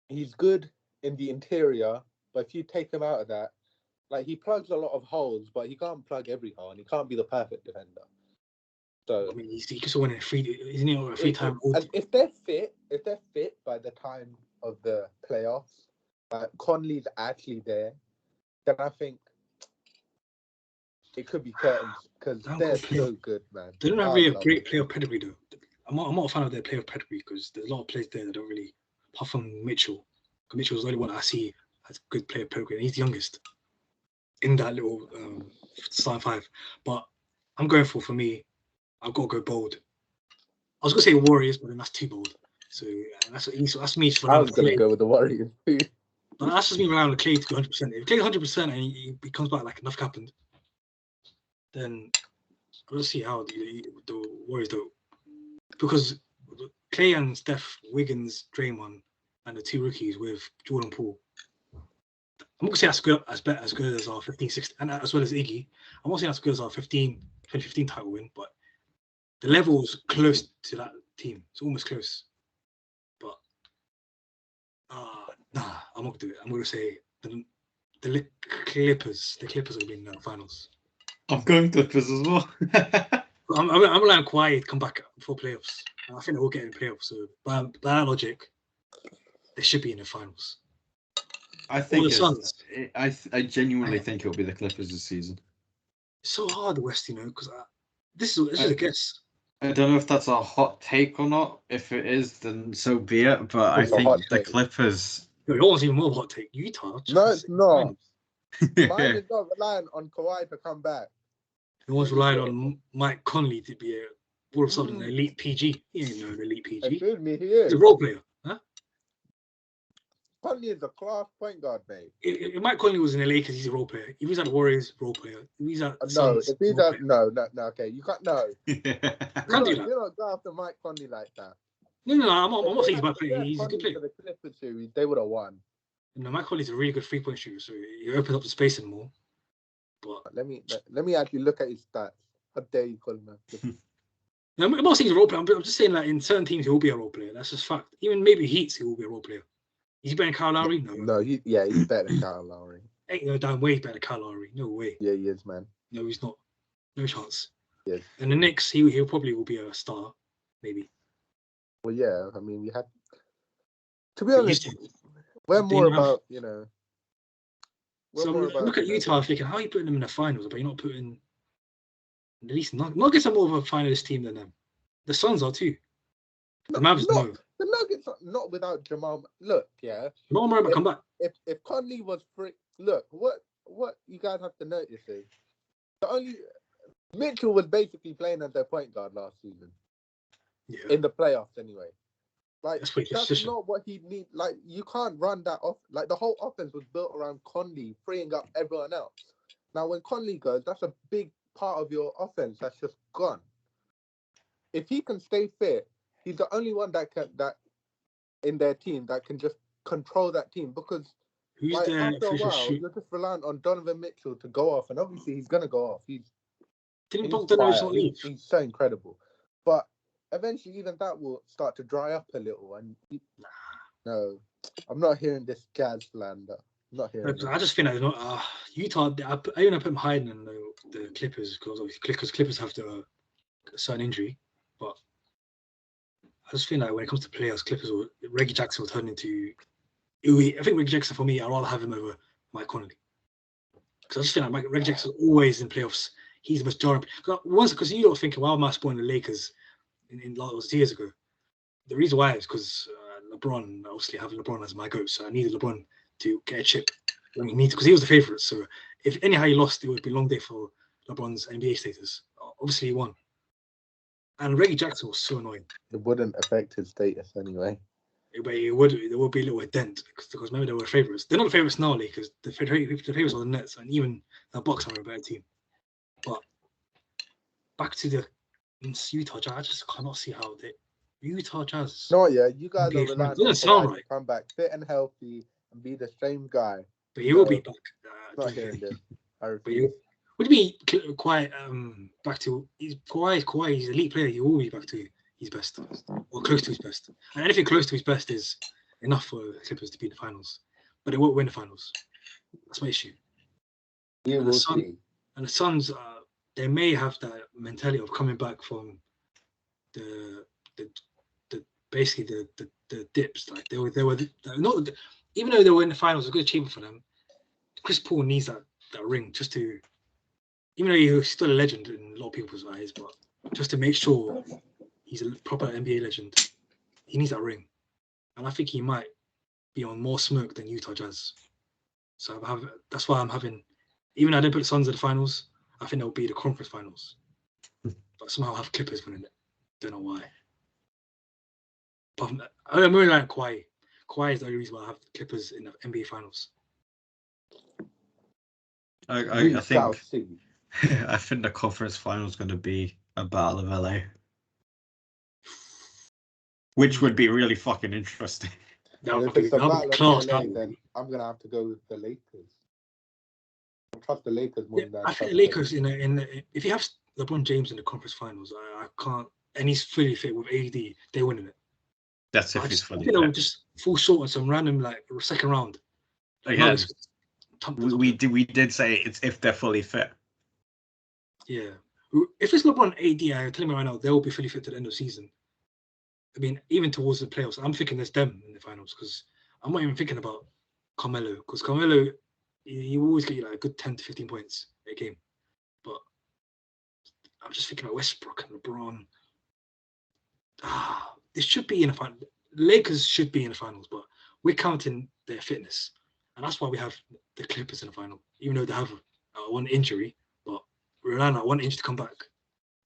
He's good in the interior, but if you take him out of that, like, he plugs a lot of holes, but he can't plug every hole, and he can't be the perfect defender. So
I mean, he can still win isn't he a 3-time?
And if they're fit by the time of the playoffs, like Conley's actually there, then I think it could be curtains because they're so good, man.
They don't have really a great player pedigree though. I'm not a fan of their player pedigree because there's a lot of players there that don't really, apart from Mitchell. Mitchell's the only one I see has good player pedigree, and he's the youngest in that little starting five. But I'm going for me, I've got to go bold. I was gonna say Warriors, but then that's too bold. So that's me.
I was gonna go with the Warriors too.
But that's just me relying on Clay to be 100%. If Clay's 100% and he comes back like enough happened, then we'll see how the Warriors do. Because Clay and Steph, Wiggins, Draymond, and the two rookies with Jordan Poole, I'm not going to say as good as our 15-16, and as well as Iggy. I'm not saying as good as our 2015 title win, but the level's close to that team. It's almost close. But nah, I'm not going to do it. I'm going to say the Clippers. The Clippers will be in the finals.
I'm going Clippers as well.
I'm relying on Kawhi to come back for playoffs. I think they will get in the playoffs. So by that logic, they should be in the finals.
I think I genuinely think it'll be the Clippers this season.
It's so hard, the West, because this is a guess.
I don't know if that's a hot take or not. If it is, then so be it. But I think the Clippers.
It was even more hot take. Utah.
No, it's not. Mine is not relying on Kawhi to come back.
No one's relying on Mike Conley to be all of a sudden an elite PG. He ain't no elite PG.
Excuse me, he is.
He's a role player, huh?
Conley is a class point guard, mate.
If Mike Conley was in LA because he's a role player. If he's at the Warriors, role player. If he's at Suns,
if he's at no, okay, you can't
you can't do that.
You don't go after Mike Conley like that.
No, I'm not saying he's a bad player. He's a good player.
For the Clippers series, they would have won.
No, Mike Conley's a really good 3-point shooter, so he opens up the spacing more. But
let me actually look at his stats. How dare you call him that?
No, I'm not saying he's a role player. I'm just saying that in certain teams he will be a role player. That's just fact. Even maybe Heats, he will be a role player. Is he better than Kyle Lowry? No.
He's better than Kyle Lowry.
Ain't no damn way he's better than Kyle Lowry. No way.
Yeah, he is, man.
No, he's not. No chance.
Yes.
And the Knicks, he'll probably will be a star, maybe.
Well, yeah. I mean, we had. To be honest, we're more about
So look at Utah thinking, how are you putting them in the finals, but you're not putting at least Nuggets are more of a finalist team than them. The Suns are too. The Mavs no.
The Nuggets are not without Jamal. Look, yeah.
Jamal Murray come back.
If Conley was free, look what you guys have to notice is Mitchell was basically playing as their point guard last season.
Yeah.
In the playoffs, anyway. Like
that's
not what he needs. Like you can't run that off. Like the whole offense was built around Conley freeing up everyone else. Now when Conley goes, that's a big part of your offense that's just gone. If he can stay fit, he's the only one that in their team that can just control that team because after a while you're just relying on Donovan Mitchell to go off, and obviously he's gonna go off. He's so incredible, but eventually even that will start to dry up a little. And no, I'm not hearing this Jazz slander. I'm not hearing.
I just think that Utah. I even put them higher than the Clippers because Clippers have a certain injury, but I just feel like when it comes to players, Reggie Jackson will turn into. I think Reggie Jackson for me, I'd rather have him over Mike Conley because I just feel like Reggie Jackson always in playoffs. He's the most jarring. Because you don't think, why am I supporting the Lakers in like it was 2 years ago? The reason why is because LeBron, obviously having LeBron as my GOAT, so I needed LeBron to get a chip when he needed because he was the favourite. So if anyhow he lost, it would be a long day for LeBron's NBA status. Obviously he won. And Reggie Jackson was so annoying.
It wouldn't affect his status anyway.
There would be a little dent because maybe they were favourites. They're not the favourites now, because the favourites are the Nets, and even the Bucks are a better team. But back to the Utah Jazz, I just cannot see how the Utah Jazz.
No, yeah, you guys are relying on Kawhi to come back fit and healthy and be the same guy.
But he will be back.
Not hearing this.
Would he be quite back to Kawhi? He's an elite player. He will be back to his best or close to his best. And anything close to his best is enough for the Clippers to be in the finals. But they won't win the finals. That's my issue.
You will see.
And the Suns, they may have that mentality of coming back from the dips. Like they were not. even though they were in the finals, a good achievement for them. Chris Paul needs that ring just to, even though he's still a legend in a lot of people's eyes, but just to make sure he's a proper NBA legend, he needs that ring. And I think he might be on more smoke than Utah Jazz. So that's why I'm having, even though I didn't put the Suns in the finals, I think they'll be the conference finals. But somehow I have Clippers winning it. Don't know why. But I'm really like Kawhi. Kawhi is the only reason why I have the Clippers in the NBA finals.
I think I think the conference final is going to be a battle of LA, which would be really fucking interesting.
If it's a battle of LA, then I'm gonna have to go with the Lakers. I trust the Lakers more than
I think the Lakers if you have LeBron James in the conference finals, I can't, and he's fully fit with AD, they're winning it.
That's if he's fully fit.
They'll just fall short on some random like second round.
Yeah, we did say it's if they're fully fit.
Yeah, if it's LeBron AD, I'm telling you right now, they will be fully fit to the end of the season. I mean, even towards the playoffs, I'm thinking there's them in the finals because I'm not even thinking about Carmelo because Carmelo, he always get you like a good 10 to 15 points a game. But I'm just thinking about Westbrook and LeBron. This should be in the final. Lakers should be in the finals, but we're counting their fitness. And that's why we have the Clippers in the final, even though they have one injury, but we're relying on one injury to come back.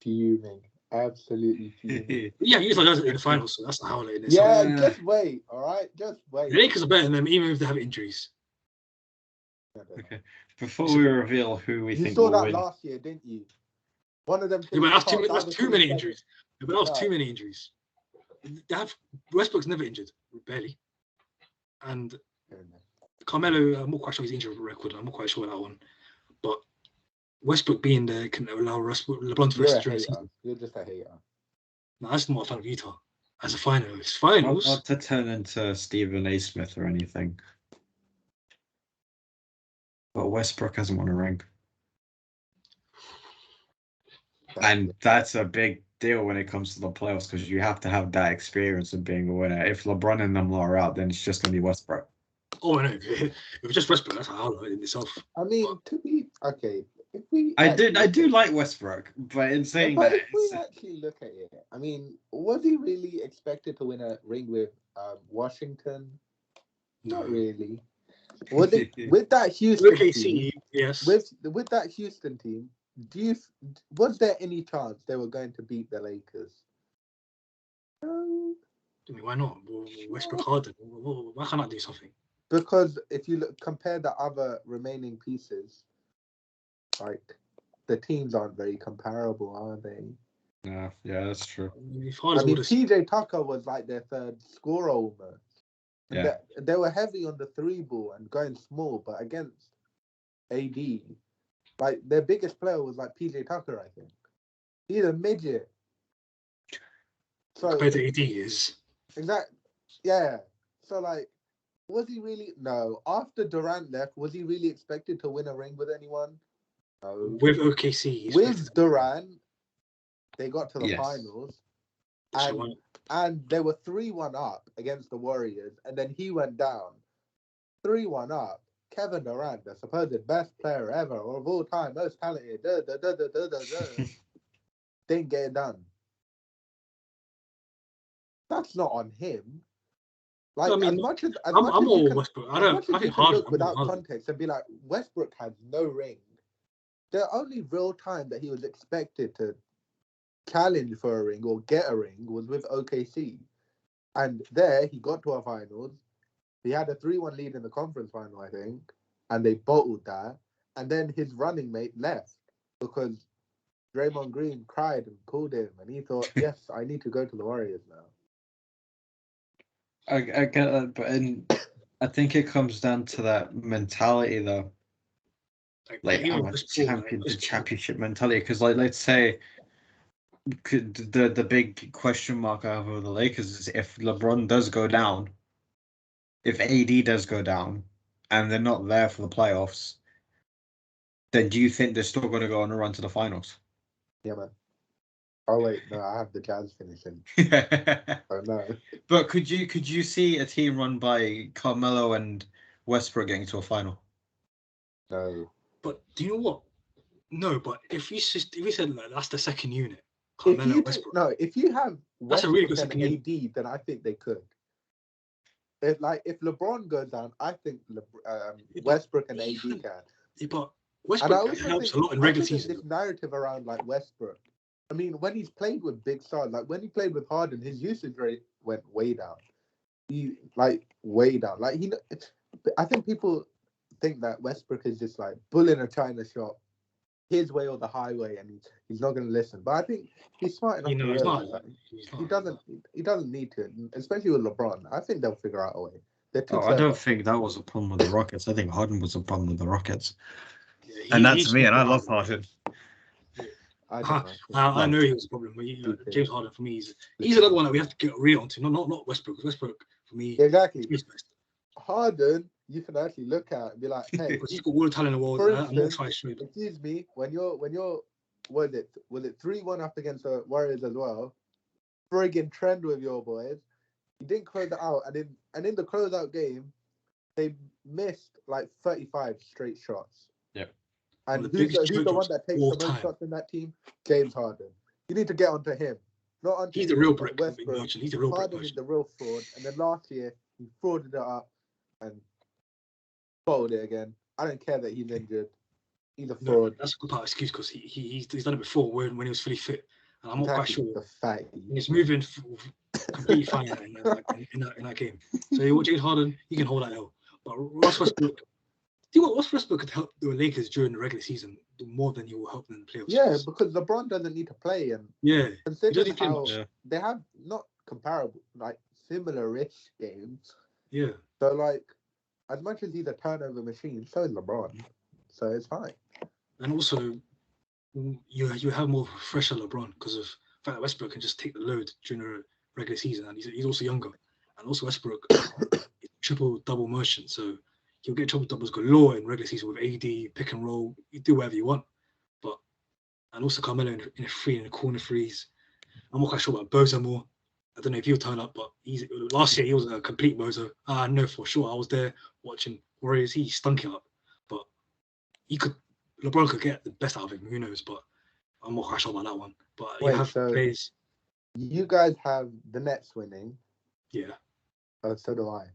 Fuming. Absolutely fuming.
Yeah, Utah does it in the finals, so that's how it is.
Yeah, just wait, all right? Just wait.
The Lakers are better than them, even if they have injuries.
Okay. Before we reveal who we think
will
will
win.
win.
You saw that last year, didn't you? One of them.
Yeah, but that's too many injuries. Yeah, but that was too many injuries. They have Westbrook's never injured, barely. And Carmelo, I'm not quite sure his injury record. I'm not quite sure that one. But Westbrook being there can allow LeBron to rest during the season.
You're just a hater.
No, that's not a fan of Utah. As a finals.
Not to turn into Stephen A. Smith or anything. But Westbrook hasn't won a ring. And that's a big deal when it comes to the playoffs because you have to have that experience of being a winner. If LeBron and them are out, then it's just going to be Westbrook.
Oh, no. If it's just Westbrook, that's how I in itself.
I mean, to be okay.
I do like Westbrook, but in saying that,
if we actually look at it, I mean, was he really expected to win a ring with Washington?
No.
Not really. Was it with that Houston team?
Yes.
With that Houston team, was there any chance they were going to beat the Lakers? No.
I mean, why not? Westbrook Harden. Why can't I do something?
Because if you compare the other remaining pieces, like the teams aren't very comparable, are they?
Yeah, that's true.
I mean, PJ Tucker was like their third scorer almost.
Yeah.
They were heavy on the 3-ball and going small, but against AD, like their biggest player was like PJ Tucker, I think. He's a midget. So
compared to AD is.
Exactly. Yeah. So like, was he really? No. After Durant left, was he really expected to win a ring with anyone? No.
With OKC.
With Durant, they got to the finals. And they were 3-1 up against the Warriors, and then he went down. 3-1 up. Kevin Durant, the supposed best player ever, or of all time, most talented, didn't get it done. That's not on him. Like, I mean, as much as I'm all Westbrook. I think Harden without context and be like, Westbrook has no ring. The only real time that he was expected to challenge for a ring or get a ring was with OKC. And there, he got to a finals. He had a 3-1 lead in the conference final, I think, and they bottled that. And then his running mate left because Draymond Green cried and called him, and he thought, yes, I need to go to the Warriors now.
I get that, but I think it comes down to that mentality, though. Like, I'm a champion, the championship mentality. Because, like, let's say the big question mark I have over the Lakers is if LeBron does go down, if AD does go down, and they're not there for the playoffs, then do you think they're still going to go on a run to the finals?
Yeah, man. Oh wait, no, I have the Jazz finishing. Oh no.
But could you see a team run by Carmelo and Westbrook getting to a final?
No.
But do you know what? No, but if you said like that's the second unit, Carmelo, Westbrook.
If you have
That's a really good
Westbrook
second
and AD, then I think they could. If LeBron goes down, I think Westbrook and AD can.
Yeah, but Westbrook helps a lot in regular season.
This narrative around like Westbrook. I mean, when he's played with big stars, like when he played with Harden, his usage rate went way down. Way down. I think people think that Westbrook is just like bull in a china shop, his way or the highway, and he's not going to listen. But I think he's smart enough to realize that he doesn't need to, especially with LeBron. I think they'll figure out a way.
I don't think that was a problem with the Rockets. I think Harden was a problem with the Rockets. Yeah, and that's me, and I love Harden.
I know he was a problem. James Harden for me, he's another one that we have to get real onto. Not Westbrook. Westbrook for me,
exactly. Harden, you can actually look at and be like, hey,
he's got all the talent in the world. I'm not trying to shoot.
Excuse me, when you're was it 3-1 up against the Warriors as well? Friggin' trend with your boys. You didn't close it out, and in the closeout game, they missed like 35 straight shots.
Yep.
And who's the one that takes the most shots in that team? James Harden. You need to get onto him. Not onto
he's the real brick.
He's the real Harden is the real fraud. And then last year he frauded it up and bottled it again. I don't care that he's injured. He's a fraud.
That's a good part of excuse because he's done it before when he was fully fit. And I'm not quite sure.
The fact
he's moving completely fine in that game. So James Harden, he can hold that L. But Ross Westbrook. Do you know what? Ross Westbrook could help the Lakers during the regular season more than he will help them in the playoffs.
Yeah, because LeBron doesn't need to play, and considering how they have not comparable, like similar-ish games.
Yeah.
So like, as much as he's a turnover machine, so is LeBron. So it's fine.
And also, you have more fresher LeBron because of the fact that Westbrook can just take the load during the regular season, and he's also younger. And also Westbrook is triple-double merchant, so he'll get triple doubles galore in regular season with AD, pick and roll. You do whatever you want. And also Carmelo in the corner threes. I'm not quite sure about Bozo more. I don't know if he'll turn up, but last year he was a complete Bozo. I know for sure. I was there watching Warriors. He stunk it up. But LeBron could get the best out of him. Who knows? But I'm not quite sure about that one. But you have players.
You guys have the Nets winning.
Yeah.
So do I.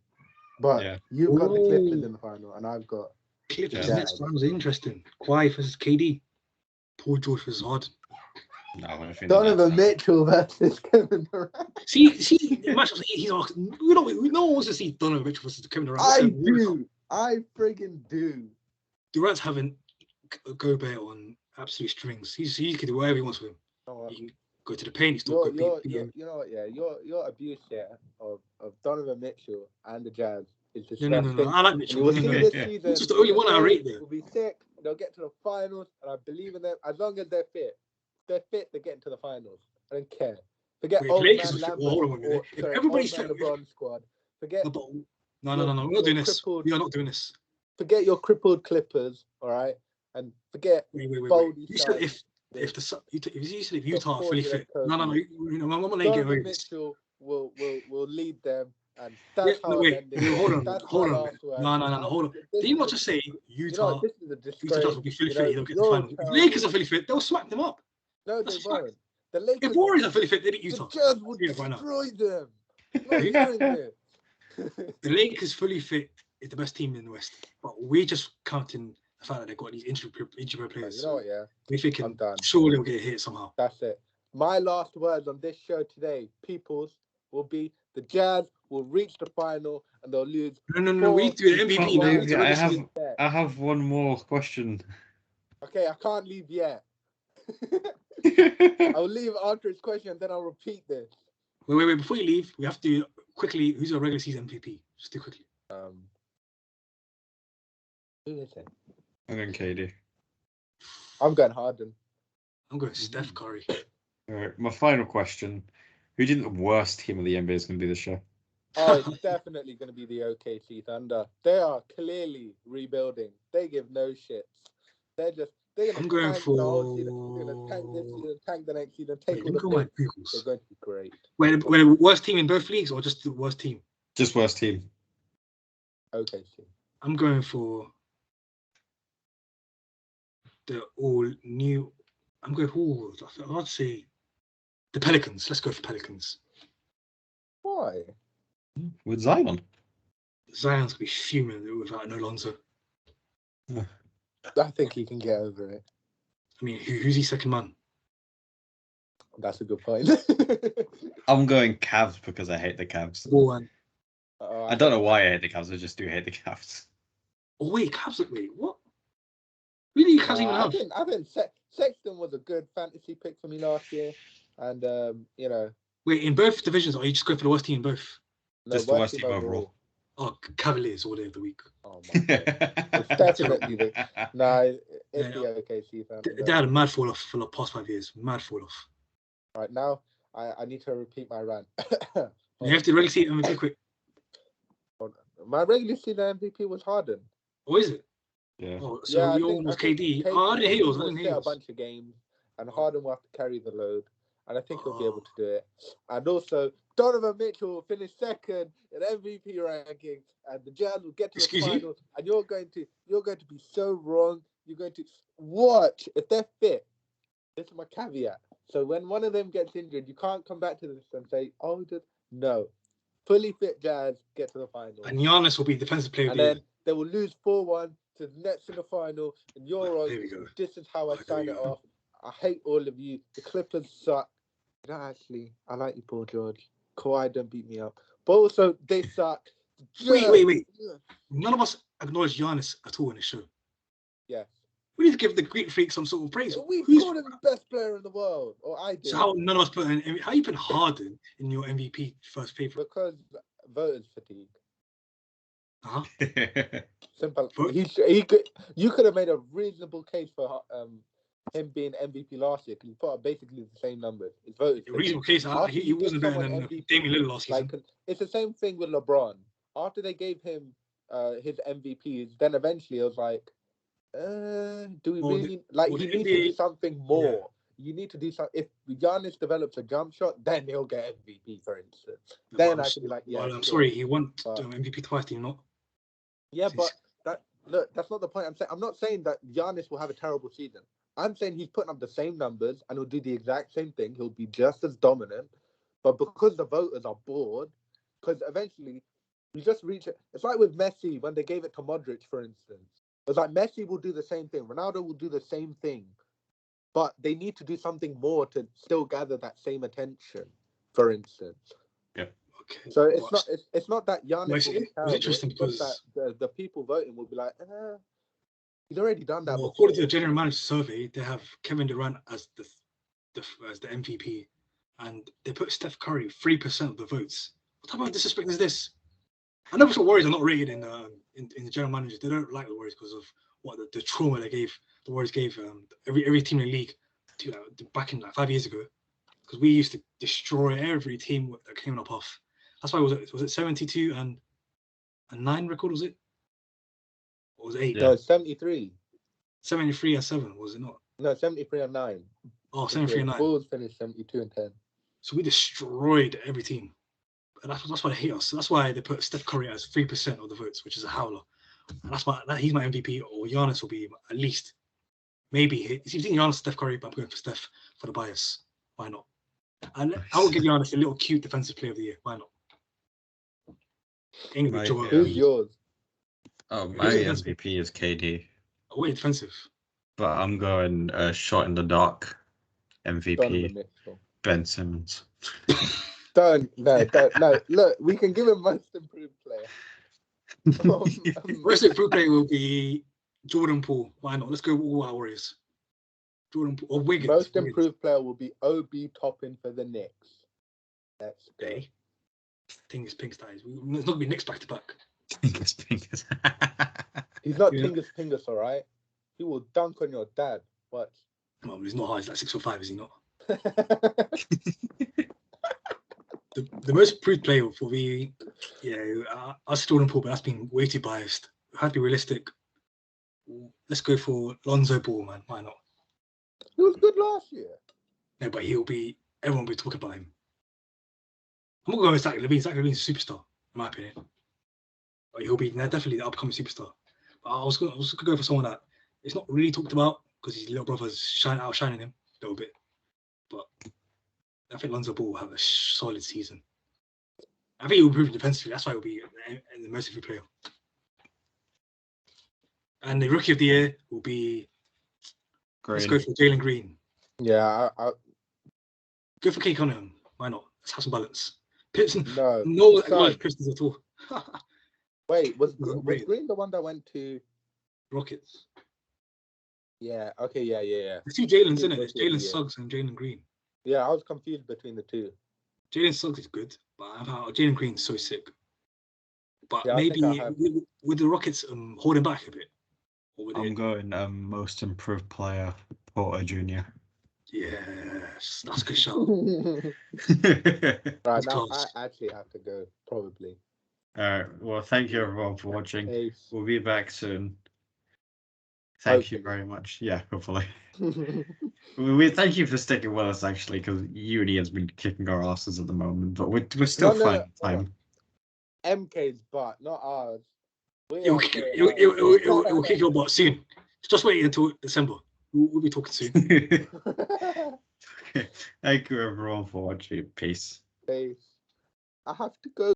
But you've got the Clippers in the final, and I've got
Clippers. Next round was interesting. Kawhi versus KD. Paul George versus Harden.
No, I think
Donovan Mitchell versus Kevin Durant.
See, he's asking. No one wants to see Donovan Mitchell versus Kevin Durant.
I friggin' do.
Durant's having Gobert on absolute strings. He can do whatever he wants with him. He can go to the paint.
You know what? Yeah, your abuse of Donovan Mitchell and the Jazz is disgusting.
No. I like Mitchell.
We'll see this season.
It's just the only one I rate there.
Will be sick. They'll get to the finals, and I believe in them as long as they're fit. If they're fit, they get into the finals. I don't care. Forget
Lakers. If everybody's fit,
LeBron squad. Forget.
No. We're not doing this. We are not doing this.
Forget your crippled Clippers, all right, and forget.
Wait. You said if Utah are fully fit. No. I'm not letting you get away with this.
Mitchell will lead them. And that's
hold on. No, hold on. Did you not just say Utah will be fully fit, they'll get to the final? If Lakers are fully fit, they'll smack them up.
No, they won't. The Lakers,
if Warriors are fully fit, they beat Utah.
The Jazz will destroy them.
The Lakers fully fit is the best team in the West. But we're just counting the fact that they've got these injury players.
You know what, yeah?
We're thinking, surely they'll get hit somehow.
That's it. My last words on this show today, peoples, will be the Jazz will reach the final and they'll lose.
No. We need to do the MVP.
I have one more question.
Okay, I can't leave yet. I'll leave after his question and then I'll repeat this.
Wait. Before you leave, we have to do quickly. Who's your regular season MVP? Just do quickly.
Who is it?
I'm going KD.
I'm going Harden.
I'm going Steph Curry.
All right, my final question. Who do you think the worst team of the NBA is going to be this year?
Oh, it's definitely going to be the OKC Thunder. They are clearly rebuilding. They give no shits. They're
I'm
gonna
going
tank the whole season.
for.
They're gonna tank this season, tank the next season,
Wait,
take
let
all
me
the
go my
picks. They're
Googles.
going to be great.
Wait, the worst team in both leagues or just the worst team?
Just worst team.
Okay, see.
I'm going for the all new. I'm going for. I'd say the Pelicans. Let's go for Pelicans.
Why?
With Zion.
Zion's gonna be fuming without no Lonzo.
I think he can get over it.
I mean, who's his second man?
That's a good point.
I'm going Cavs because I hate the Cavs.
Go on.
I don't know why I hate the Cavs. I just do hate the Cavs.
Oh wait, Cavs. Wait, what? Really, Cavs even have?
I think Sexton was a good fantasy pick for me last year, and you know.
Wait, in both divisions, or are you just going for the worst team in both?
No,
Just the worst team overall.
Oh, Cavaliers all day of the week.
Oh my god. It's definitely it's
Yeah,
the OKC fan.
They had a mad fall off for the past 5 years. Mad fall off.
Right now, I need to repeat my rant.
You have to really see it MVP quick.
My regular season MVP was Harden.
Oh, is it?
Yeah.
Oh, so you almost KD. Oh, I didn't hear yours. I didn't hear yours.
A bunch of games, and Harden will have to carry the load, and I think he'll be able to do it. And also, Donovan Mitchell will finish second in MVP rankings, and the Jazz will get to the finals. And you're going to be so wrong. You're going to watch if they're fit. This is my caveat. So when one of them gets injured, you can't come back to this and say, "Oh, no." Fully fit Jazz get to the finals.
And Giannis will be defensive player of the year.
And then they will lose 4-1 to the Nets in the final. And you're on.
There we go.
This is how I sign it off. I hate all of you. The Clippers suck. No, actually, I like you, Paul George. Kawhi don't beat me up. But also, they suck.
Wait. None of us acknowledge Giannis at all in the show.
Yes.
We need to give the Greek freak some sort of praise.
We've called him the best player in the world, or I did.
So how none of us put in? How you put Harden in your MVP first favorite?
Because voters fatigue. Simple.
Vote?
You could have made a reasonable case for him being MVP last year because he put up basically the same numbers. It's voted.
A reasonable case. He wasn't better than Damian Lillard last season.
It's the same thing with LeBron. After they gave him his MVPs, then eventually it was like, do we really you need to do something more? Yeah. You need to do something. If Giannis develops a jump shot, then he'll get MVP, for instance. Then I could be like, yeah.
Well, I'm sorry, he won MVP twice, did he not?
Yeah, but that's not the point. I'm not saying that Giannis will have a terrible season. I'm saying he's putting up the same numbers and he'll do the exact same thing. He'll be just as dominant. But because the voters are bored, because eventually you just reach it. It's like with Messi when they gave it to Modric, for instance. It's like Messi will do the same thing. Ronaldo will do the same thing. But they need to do something more to still gather that same attention, for instance.
Yeah.
Okay.
So it's not that Giannis will be terrible.
It's interesting because
that the people voting will be like, he's already done that.
Well, according to the general manager survey, they have Kevin Durant as the MVP, and they put Steph Curry 3% of the votes. What type of disrespect is this? I know the Warriors are not rated in the general managers. They don't like the Warriors because of what the trauma the Warriors gave every team in the league back in 5 years ago. Because we used to destroy every team that came up off. That's why was it 72 and 9 record, was it? Or was it 8?
No, 73.
73 and 7, was it not?
No, 73 and 9.
Oh, 73 and 9.
Bulls finished 72 and 10.
So we destroyed every team. And that's why they hate us. So that's why they put Steph Curry as 3% of the votes, which is a howler. And that's why he's my MVP, or Giannis will be at least. Maybe. If you think Giannis, Steph Curry, but I'm going for Steph for the bias. Why not? And I will give Giannis a little cute defensive player of the year. Why not?
Who's yours?
Oh, my MVP is KD.
Oh, wait, defensive.
But I'm going shot in the dark MVP. Ben Simmons.
No. Look, we can give him most improved player.
Most improved player will be Jordan Poole. Why not? Let's go all our Warriors. Jordan Poole or Wiggins.
Most improved player will be Obi Toppin for the Knicks. That's
okay. Tingus Pingus ties. It's not gonna be Knicks back to back.
Tingus Pingus.
He's not Tingus Pingus, all right. He will dunk on your dad. What?
Well, he's not high. He's like 6'5", is he not? The most improved player for me, I said Jordan Poole, but that's been way too biased. I have to be realistic. let's go for Lonzo Ball, man. Why not?
He was good last year.
No, but everyone will be talking about him. I'm not going with Zach LaVine. Zach LaVine's a superstar, in my opinion. But he'll be definitely the upcoming superstar. But I was going to go for someone that it's not really talked about because his little brother's outshining him a little bit. But I think Lonzo Ball will have a solid season. I think he'll improve defensively. That's why he'll be the most improved player. And the rookie of the year will be. Let's go for Jalen Green.
Yeah,
Go for Kate Cunningham. Why not? Let's have some balance. Pipson.
No.
No like Pistons at all.
Wait, was Green the one that went to
Rockets?
Yeah. Okay. Yeah.
There's two Jalen's in it. It's Jalen Suggs and Jalen Green.
Yeah, I was confused between the two.
Jalen Suggs is good, but Jalen Green's so sick. But
yeah,
maybe with the Rockets holding back a bit.
I'm going most improved player, Porter Jr.
Yes, that's a good shot.
Right, now I actually have to go, probably.
All right. Well, thank you everyone for watching.
Peace.
We'll be back soon. Thank you very much. Yeah, hopefully. we thank you for sticking with us, actually, because Uni has been kicking our asses at the moment, but we're still finding time.
MK's butt, not ours.
It will kick your butt soon. Just wait until December. We'll be talking soon.
Thank you everyone for watching. Peace.
Peace. I have to go.